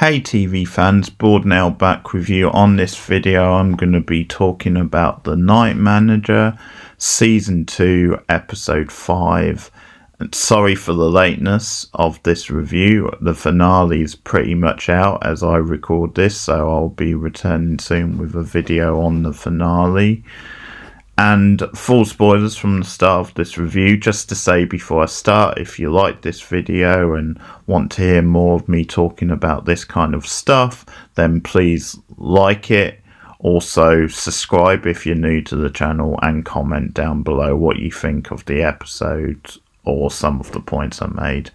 Hey TV fans, Board Now back with you. On this video I'm going to be talking about the Night Manager Season 2 Episode 5. And sorry for the lateness of this review, the finale is pretty much out as I record this, so I'll be returning soon with a video on the finale. And full spoilers from the start of this review. Just to say before I start, if you like this video and want to hear more of me talking about this kind of stuff, then please like it. Also subscribe if you're new to the channel and comment down below what you think of the episode or some of the points I made.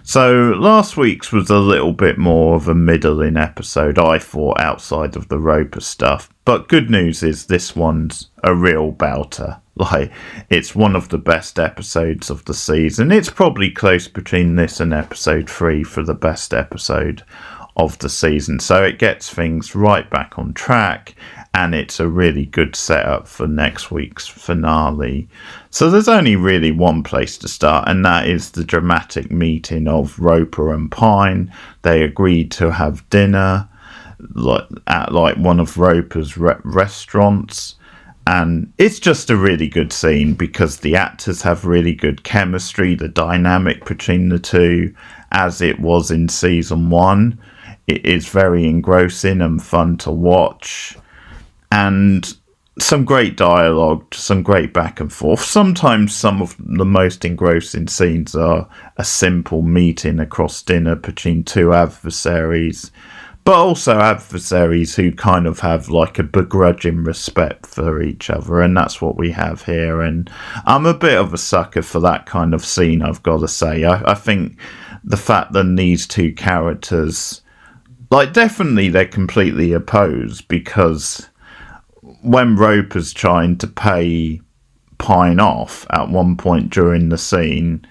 So last week's was a little bit more of a middling episode, I thought, outside of the Roper stuff. But good news is this one's a real belter. Like, it's one of the best episodes of the season. It's probably close between this and episode 3 for the best episode of the season. So it gets things right back on track, and it's a really good setup for next week's finale. So there's only really one place to start, and that is the dramatic meeting of Roper and Pine. They agreed to have dinner at one of Roper's restaurants, and it's just a really good scene because the actors have really good chemistry. The dynamic between the two, as it was in season 1, it is very engrossing and fun to watch. And some great dialogue, some great back and forth. Sometimes some of the most engrossing scenes are a simple meeting across dinner between two adversaries, but also adversaries who kind of have like a begrudging respect for each other, and that's what we have here. And I'm a bit of a sucker for that kind of scene, I've got to say. I think the fact that these two characters, like, definitely they're completely opposed, because when Roper's trying to pay Pine off at one point during the scene,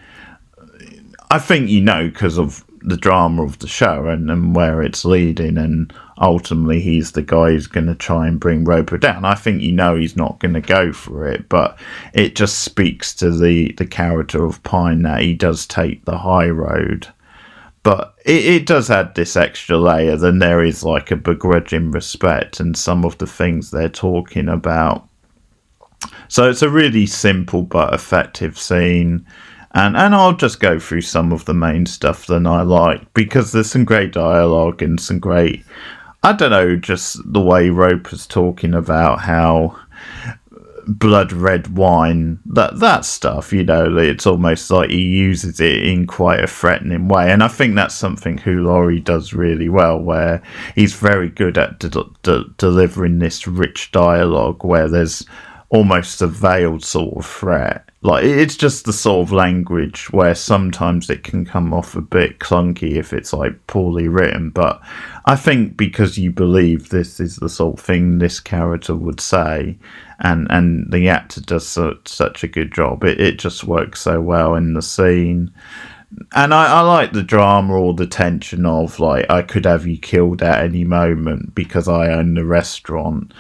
I think because of the drama of the show and where it's leading, and ultimately he's the guy who's going to try and bring Roper down. I think he's not going to go for it, but it just speaks to the character of Pine that he does take the high road. But it does add this extra layer. Then there is like a begrudging respect and some of the things they're talking about. So it's a really simple but effective scene. And I'll just go through some of the main stuff that I like, because there's some great dialogue and some great, I don't know, just the way Roper's talking about how blood red wine, that stuff, it's almost like he uses it in quite a threatening way. And I think that's something Laurie does really well, where he's very good at delivering this rich dialogue where there's almost a veiled sort of threat. Like, it's just the sort of language where sometimes it can come off a bit clunky if it's like poorly written, but I think because you believe this is the sort of thing this character would say, and the actor does such a good job, it just works so well in the scene. And I like the drama or the tension of, like, I could have you killed at any moment because I own the restaurant.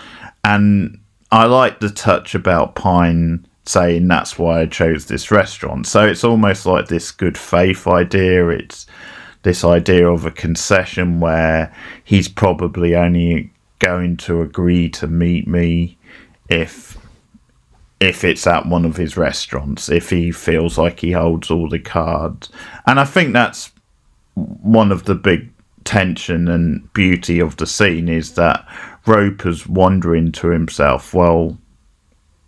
And I like the touch about Pine saying that's why I chose this restaurant. So it's almost like this good faith idea. It's this idea of a concession where he's probably only going to agree to meet me if it's at one of his restaurants, if he feels like he holds all the cards. And I think that's one of the big tension and beauty of the scene, is that Roper's wondering to himself, well,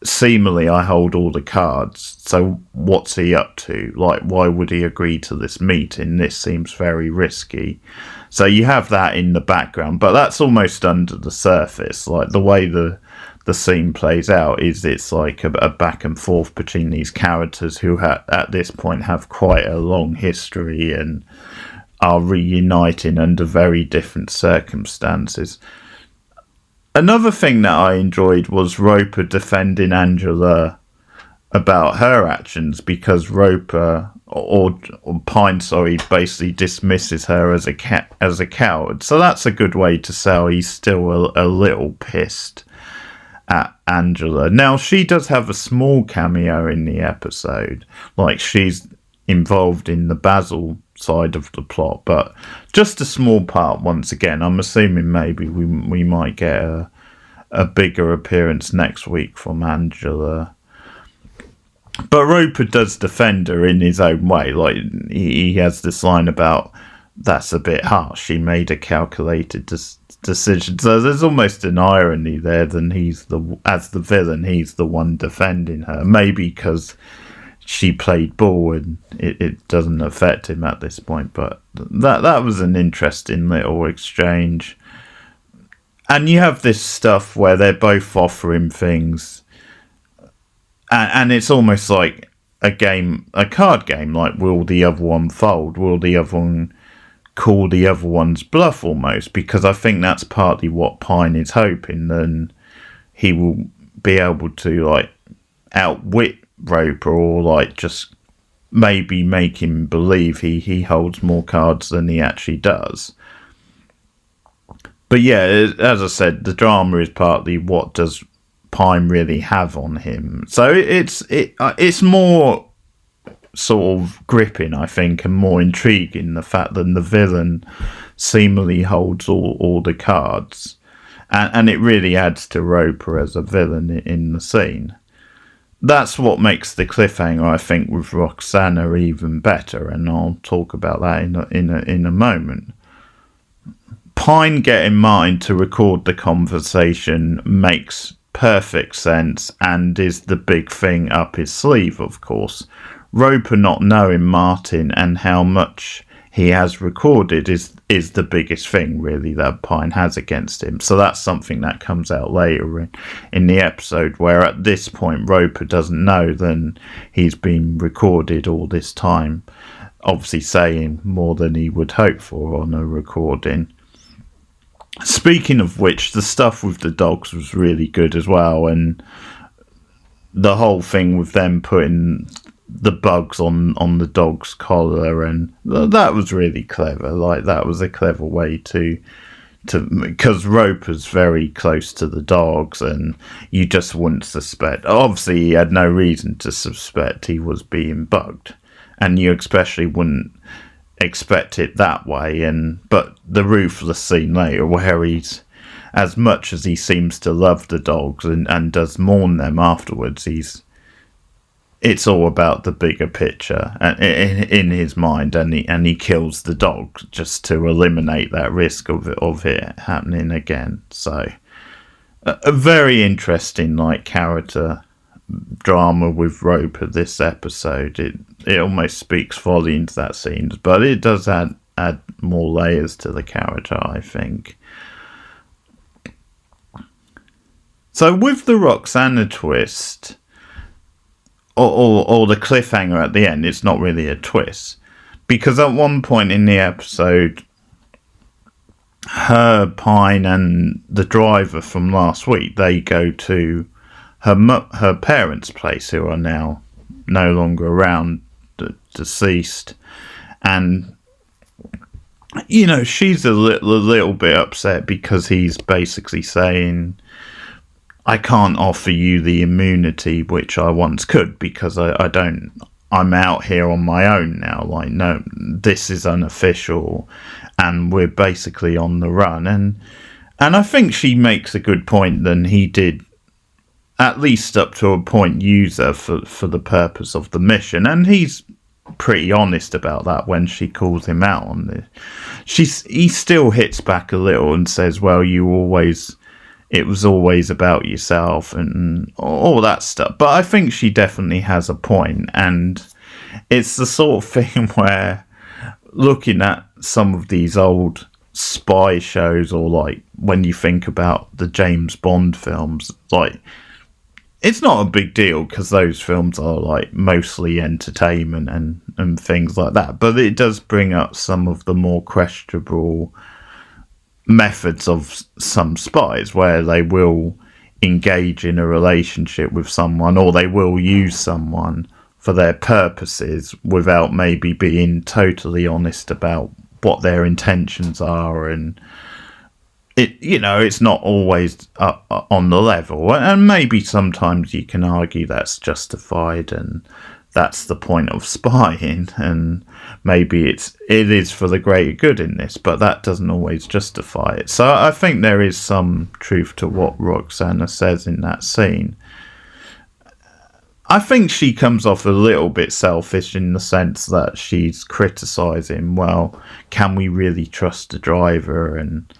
seemingly I hold all the cards, so what's he up to? Like, why would he agree to this meeting? This seems very risky. So you have that in the background, but that's almost under the surface. Like, the way the scene plays out is it's like a back and forth between these characters who at this point have quite a long history and are reuniting under very different circumstances. Another thing that I enjoyed was Roper defending Angela about her actions, because Roper or Pine, basically dismisses her as a coward. So that's a good way to sell he's still a little pissed at Angela. Now, she does have a small cameo in the episode, like she's involved in the Basil side of the plot, but just a small part once again. I'm assuming maybe we might get a bigger appearance next week from Angela. But Roper does defend her in his own way. Like, he has this line about, that's a bit harsh, she made a calculated decision. So there's almost an irony there. Then as the villain, he's the one defending her. Maybe because she played ball and it doesn't affect him at this point. But that was an interesting little exchange. And you have this stuff where they're both offering things, and it's almost like a card game. Like, will the other one fold? Will the other one call the other one's bluff almost? Because I think that's partly what Pine is hoping. Then he will be able to like outwit Roper, or like just maybe make him believe he holds more cards than he actually does. But yeah, as I said, the drama is partly what does Pine really have on him. So it's more sort of gripping, I think, and more intriguing, the fact that the villain seemingly holds all the cards, and it really adds to Roper as a villain in the scene. That's what makes the cliffhanger, I think, with Roxana even better, and I'll talk about that in a moment. Pine getting Martin to record the conversation makes perfect sense and is the big thing up his sleeve, of course. Roper not knowing Martin and how much he has recorded is the biggest thing, really, that Pine has against him. So that's something that comes out later in the episode, where at this point Roper doesn't know then he's been recorded all this time, obviously saying more than he would hope for on a recording. Speaking of which, the stuff with the dogs was really good as well, and the whole thing with them putting the bugs on the dog's collar, and that was really clever. Like, that was a clever way to because Roper's very close to the dogs, and you just wouldn't suspect. Obviously, he had no reason to suspect he was being bugged, and you especially wouldn't expect it that way. But the ruthless scene later, where he's, as much as he seems to love the dogs and does mourn them afterwards, it's all about the bigger picture in his mind, and he kills the dog just to eliminate that risk of it happening again. So a very interesting character drama with Roper this episode. It almost speaks volumes, that scene, but it does add more layers to the character, I think. So with the Roxana twist, or the cliffhanger at the end, it's not really a twist, because at one point in the episode, her, Pine, and the driver from last week, they go to her parents' place, who are now no longer around, deceased, and she's a little bit upset because he's basically saying, I can't offer you the immunity which I once could, because I'm out here on my own now. Like, no, this is unofficial and we're basically on the run. And I think she makes a good point. Then he did, at least up to a point, use her for the purpose of the mission. And he's pretty honest about that when she calls him out on this. He still hits back a little and says, well, it was always about yourself and all that stuff. But I think she definitely has a point, and it's the sort of thing where, looking at some of these old spy shows, or when you think about the James Bond films, it's not a big deal because those films are mostly entertainment and things like that. But it does bring up some of the more questionable methods of some spies, where they will engage in a relationship with someone, or they will use someone for their purposes without maybe being totally honest about what their intentions are. And it's not always on the level, and maybe sometimes you can argue that's justified, and that's the point of spying, and maybe it is for the greater good in this, but that doesn't always justify it. So I think there is some truth to what Roxana says in that scene. I think she comes off a little bit selfish in the sense that she's criticising, well, can we really trust the driver? And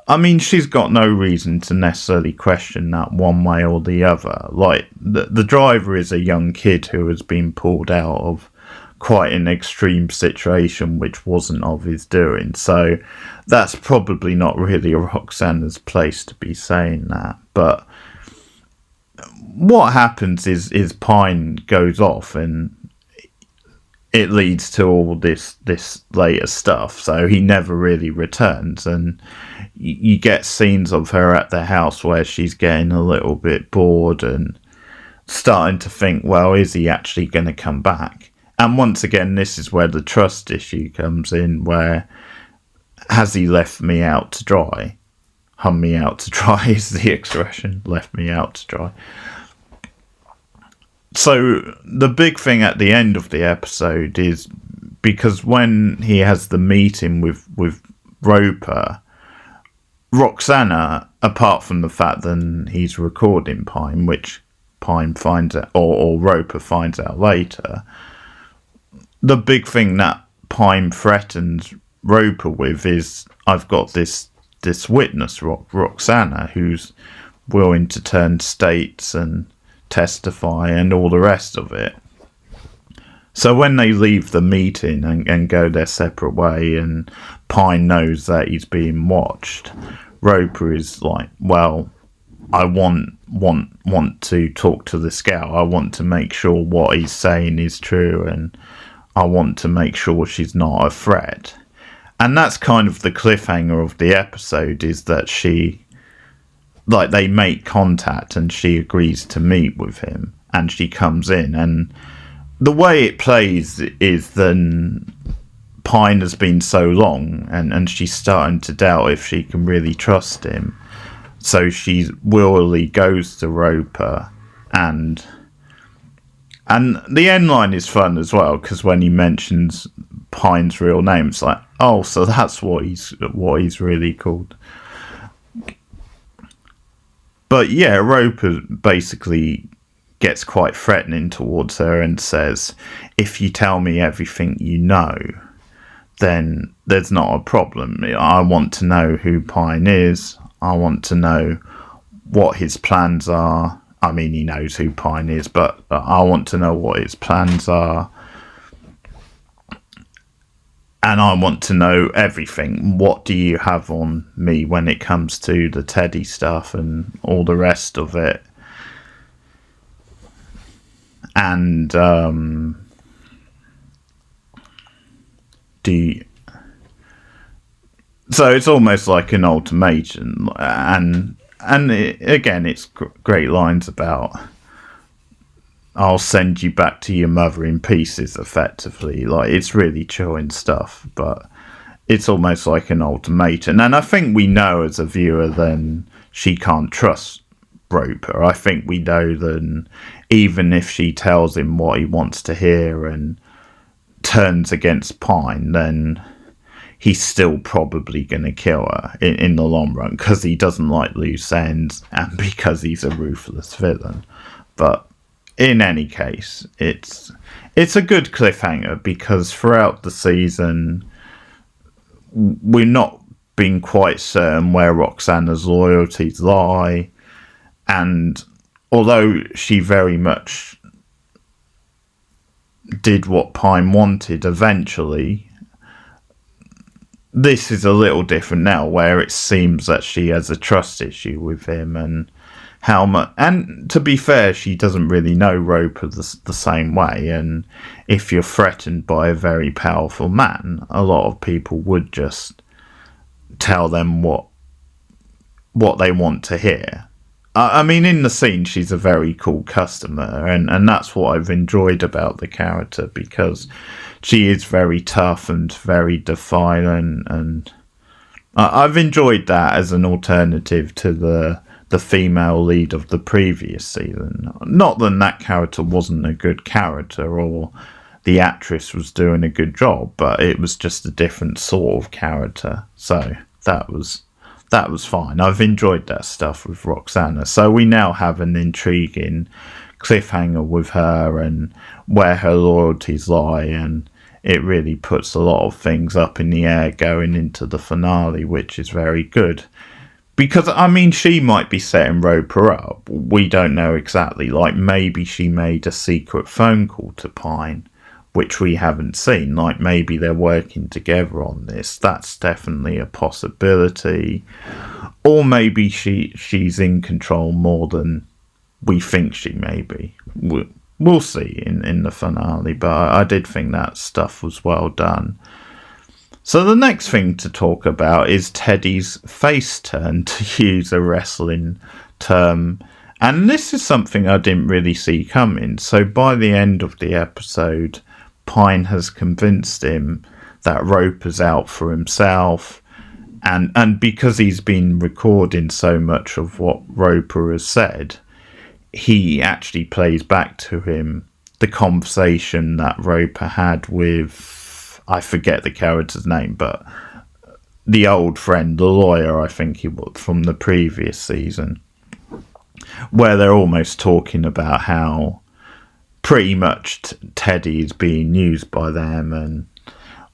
I mean, she's got no reason to necessarily question that one way or the other. Like, the driver is a young kid who has been pulled out of quite an extreme situation which wasn't of his doing. So that's probably not really Roxana's place to be saying that. But what happens is Pine goes off and it leads to all this later stuff. So he never really returns, and you get scenes of her at the house where she's getting a little bit bored and starting to think, well, is he actually going to come back? And once again, this is where the trust issue comes in, where has he left me out to dry? Hung me out to dry is the expression, left me out to dry. So the big thing at the end of the episode is, because when he has the meeting with Roper, Roxana, apart from the fact that he's recording Pine, which Pine finds out, or Roper finds out later, the big thing that Pine threatens Roper with is, I've got this witness, Roxana, who's willing to turn states and testify and all the rest of it. So when they leave the meeting and go their separate way, and Pine knows that he's being watched, Roper is like, well, I want to talk to the scout. I want to make sure what he's saying is true, and I want to make sure she's not a threat. And that's kind of the cliffhanger of the episode, is that they make contact and she agrees to meet with him, and she comes in, and the way it plays is then Pine has been so long, and she's starting to doubt if she can really trust him. So she willingly goes to Roper, and the end line is fun as well, because when he mentions Pine's real name, it's like, oh, so that's what he's really called. But yeah, Roper basically gets quite threatening towards her and says, if you tell me everything you know, then there's not a problem. I want to know who Pine is. I want to know what his plans are. I mean, he knows who Pine is, but I want to know what his plans are. And I want to know everything. What do you have on me when it comes to the Teddy stuff and all the rest of it? And so it's almost like an ultimatum, and again, it's great lines about, I'll send you back to your mother in pieces, effectively. Like, it's really chilling stuff, but it's almost like an ultimatum. And I think we know as a viewer then she can't trust Roper. I think we know then, even if she tells him what he wants to hear and turns against Pine, then he's still probably going to kill her in the long run, because he doesn't like loose ends and because he's a ruthless villain. But in any case, it's a good cliffhanger, because throughout the season we're not being quite certain where Roxana's loyalties lie, and although she very much did what Pine wanted eventually, this is a little different now, where it seems that she has a trust issue with him, and how much. And to be fair, she doesn't really know Roper the same way. And if you're threatened by a very powerful man, a lot of people would just tell them what they want to hear. I mean, in the scene, she's a very cool customer, and that's what I've enjoyed about the character, because she is very tough and very defiant, and I've enjoyed that as an alternative to the the female lead of the previous season. Not that character wasn't a good character or the actress was doing a good job, but it was just a different sort of character. So that was fine. I've enjoyed that stuff with Roxana. So we now have an intriguing cliffhanger with her and where her loyalties lie, and it really puts a lot of things up in the air going into the finale, which is very good. Because, I mean, she might be setting Roper up. We don't know exactly. Like, maybe she made a secret phone call to Pine, which we haven't seen. Like, maybe they're working together on this. That's definitely a possibility. Or maybe she's in control more than we think she may be. We'll see in the finale, but I did think that stuff was well done. So the next thing to talk about is Teddy's face turn, to use a wrestling term. And this is something I didn't really see coming. So by the end of the episode, Pine has convinced him that Roper's out for himself. And because he's been recording so much of what Roper has said, he actually plays back to him the conversation that Roper had with, I forget the character's name, but the old friend, the lawyer, I think he was, from the previous season, where they're almost talking about how pretty much Teddy is being used by them, and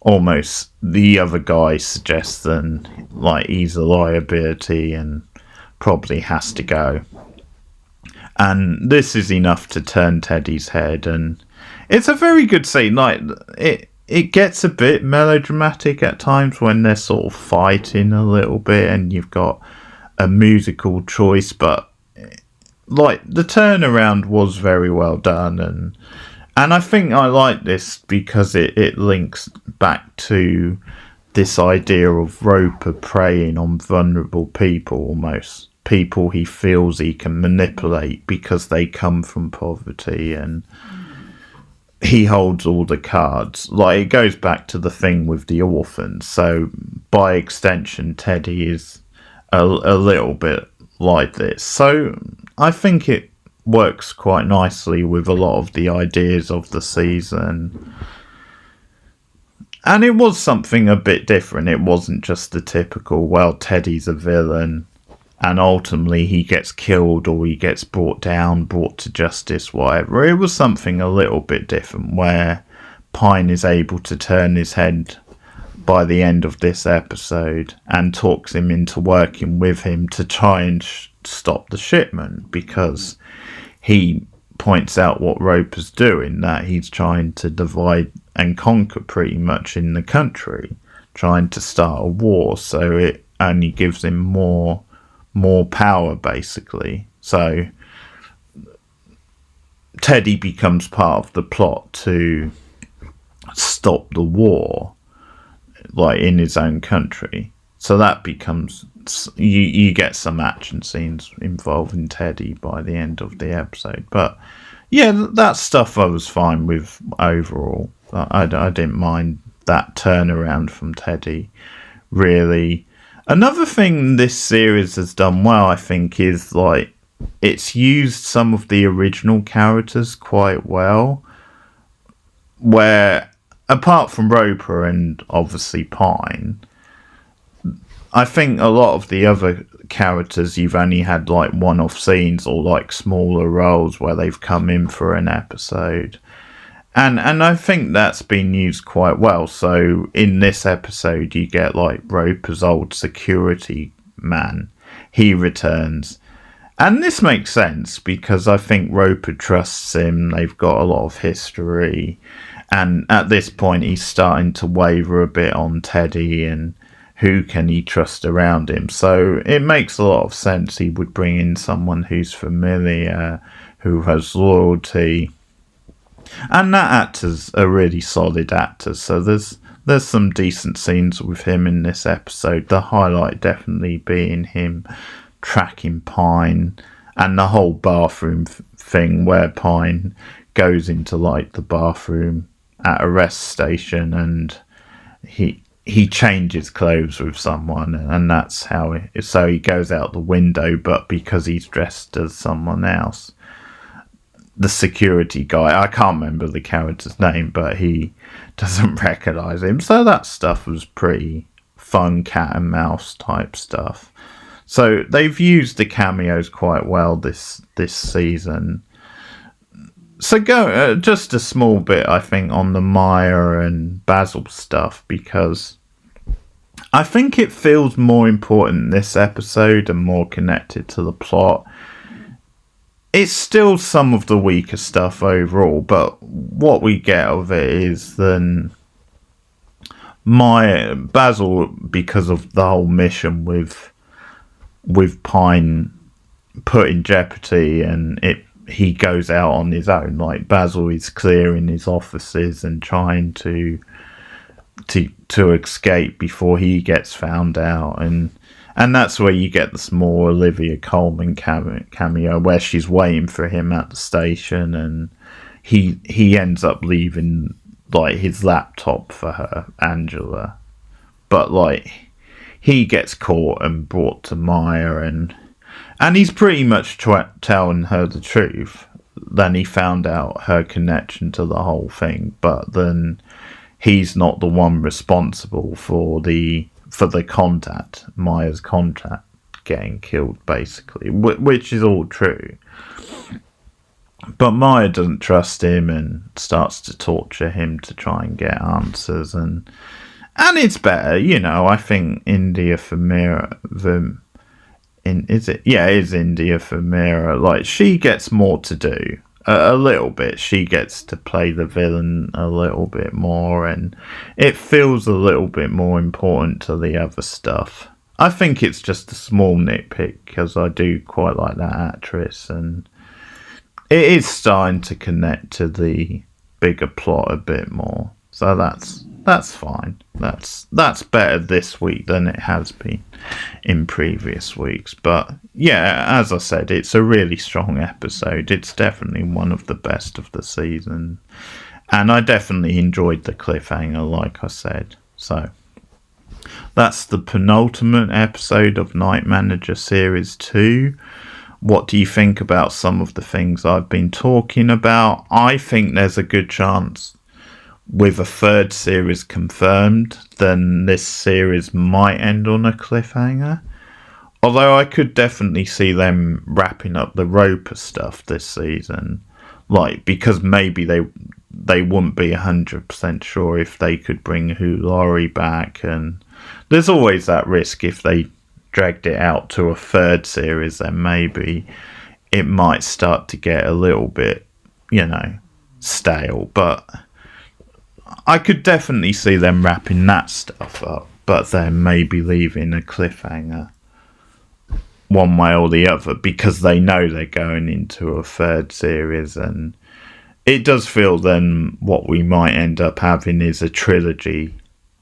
almost the other guy suggests that, like, he's a liability and probably has to go. And this is enough to turn Teddy's head, and it's a very good scene. Like, it gets a bit melodramatic at times when they're sort of fighting a little bit and you've got a musical choice, but like the turnaround was very well done, and I think I like this because it links back to this idea of Roper preying on vulnerable people, almost people he feels he can manipulate because they come from poverty, and he holds all the cards. Like, it goes back to the thing with the orphans. So, by extension, Teddy is a little bit like this. So, I think it works quite nicely with a lot of the ideas of the season. And it was something a bit different. It wasn't just the typical, well, Teddy's a villain, and ultimately he gets killed or he gets brought down, brought to justice, whatever. It was something a little bit different, where Pine is able to turn his head by the end of this episode and talks him into working with him to try and stop the shipment, because he points out what Roper's doing, that he's trying to divide and conquer pretty much in the country, trying to start a war, so it only gives him more power, basically. So Teddy becomes part of the plot to stop the war, like, in his own country. So that becomes, you get some action scenes involving Teddy by the end of the episode. But yeah, that stuff I was fine with overall. I didn't mind that turnaround from Teddy, really. Another thing this series has done well, I think, is, like, it's used some of the original characters quite well, where, apart from Roper and obviously Pine, I think a lot of the other characters, you've only had, like, one-off scenes or, like, smaller roles where they've come in for an episode. And I think that's been used quite well. So in this episode, you get, like, Roper's old security man. He returns. And this makes sense because I think Roper trusts him. They've got a lot of history. And at this point, he's starting to waver a bit on Teddy and who can he trust around him. So it makes a lot of sense he would bring in someone who's familiar, who has loyalty. And that actor's a really solid actor, so there's some decent scenes with him in this episode. The highlight definitely being him tracking Pine, and the whole bathroom thing where Pine goes into, like, the bathroom at a rest station, and he he changes clothes with someone, and that's how so he goes out the window, but because he's dressed as someone else, the security guy, I can't remember the character's name, but he doesn't recognize him. So that stuff was pretty fun, cat and mouse type stuff. So they've used the cameos quite well this season. So go just a small bit, I think, on the Maya and Basil stuff, because I think it feels more important this episode and more connected to the plot. It's still some of the weaker stuff overall, but what we get of it is then Basil, because of the whole mission with Pine put in jeopardy, and he goes out on his own. Like, Basil is clearing his offices and trying to escape before he gets found out, and that's where you get the small Olivia Colman cameo where she's waiting for him at the station, and he ends up leaving like his laptop for her, Angela, but like he gets caught and brought to Maya, and he's pretty much telling her the truth. Then he found out her connection to the whole thing, but then he's not the one responsible for the contact, Maya's contact, getting killed, basically, which is all true. But Maya doesn't trust him and starts to torture him to try and get answers, and it's better, you know. I think India Famira, it is India Famira. Like, she gets more to do. A little bit. She gets to play the villain a little bit more, and it feels a little bit more important to the other stuff. I think it's just a small nitpick, because I do quite like that actress, and it is starting to connect to the bigger plot a bit more. So that's fine. That's better this week than it has been in previous weeks. But yeah, as I said, it's a really strong episode. It's definitely one of the best of the season, and I definitely enjoyed the cliffhanger, like I said. So that's the penultimate episode of Night Manager Series 2. What do you think about some of the things I've been talking about? I think there's a good chance, with a third series confirmed, then this series might end on a cliffhanger. Although I could definitely see them wrapping up the Roper stuff this season, like, because maybe they wouldn't be 100% sure if they could bring Laurie back, and there's always that risk if they dragged it out to a third series, then maybe it might start to get a little bit, you know, stale. But I could definitely see them wrapping that stuff up, but then maybe leaving a cliffhanger one way or the other, because they know they're going into a third series. And it does feel then what we might end up having is a trilogy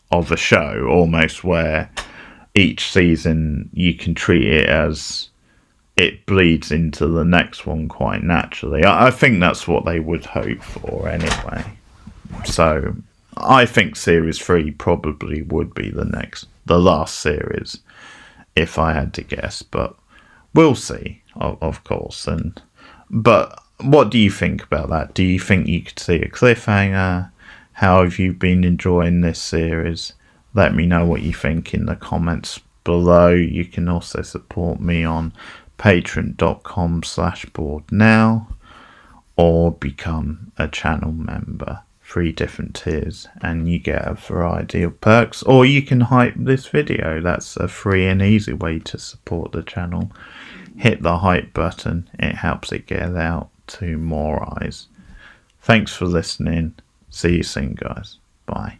of a show, almost, where each season you can treat it as it bleeds into the next one quite naturally. I think that's what they would hope for anyway. So I think Series 3 probably would be the last series, if I had to guess. But we'll see, of course. But what do you think about that? Do you think you could see a cliffhanger? How have you been enjoying this series? Let me know what you think in the comments below. You can also support me on patreon.com/borednow, or become a channel member. 3 different tiers, and you get a variety of perks. Or you can hype this video. That's a free and easy way to support the channel. Hit the hype button. It helps it get out to more eyes. Thanks for listening. See you soon, guys. Bye.